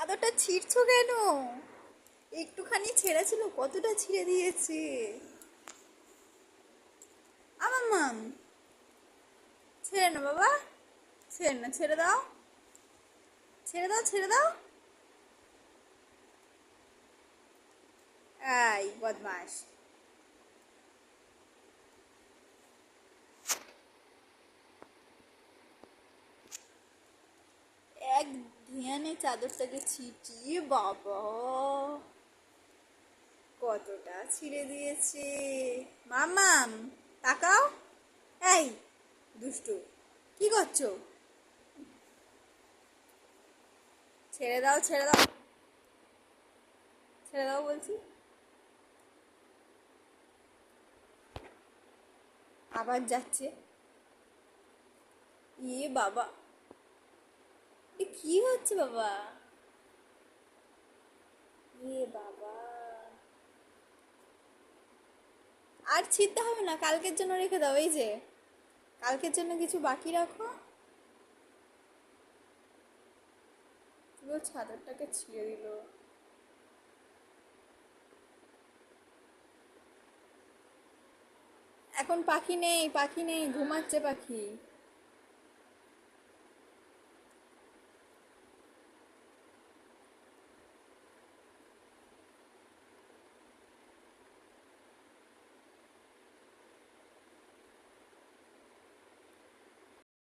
চাদরটা ছিঁড়ছো কেন? একটুখানি ছেঁড়া ছিল, কতটা ছিঁড়ে দিয়েছে। আমার মাম, ছেড়ে না বাবা, ছেড়ে না, ছেড়ে দাও, ছেড়ে দাও, ছেড়ে দাও। এই বদমাস। এক ধ্যানে চাদরটাকে ছিটিয়ে বাবা কতটা ছিঁড়ে দিয়েছে। মামাম, তাকাও। এই দুষ্টু, কি করছো? ছেড়ে দাও, ছেড়ে দাও, ছেড়ে দাও বলছি। আবার যাচ্ছে। ইয়ে বাবা, এ কি হচ্ছে বাবা? ইয়ে বাবা, আর ছিঁড়তে হবে না, কালকের জন্য রেখে দাও। এই যে কালকের জন্য কিছু বাকি রাখো। পুরো চাদরটাকে ছিঁড়ে দিল। এখন পাখি নেই, পাখি নেই, ঘুমাচ্ছে পাখি।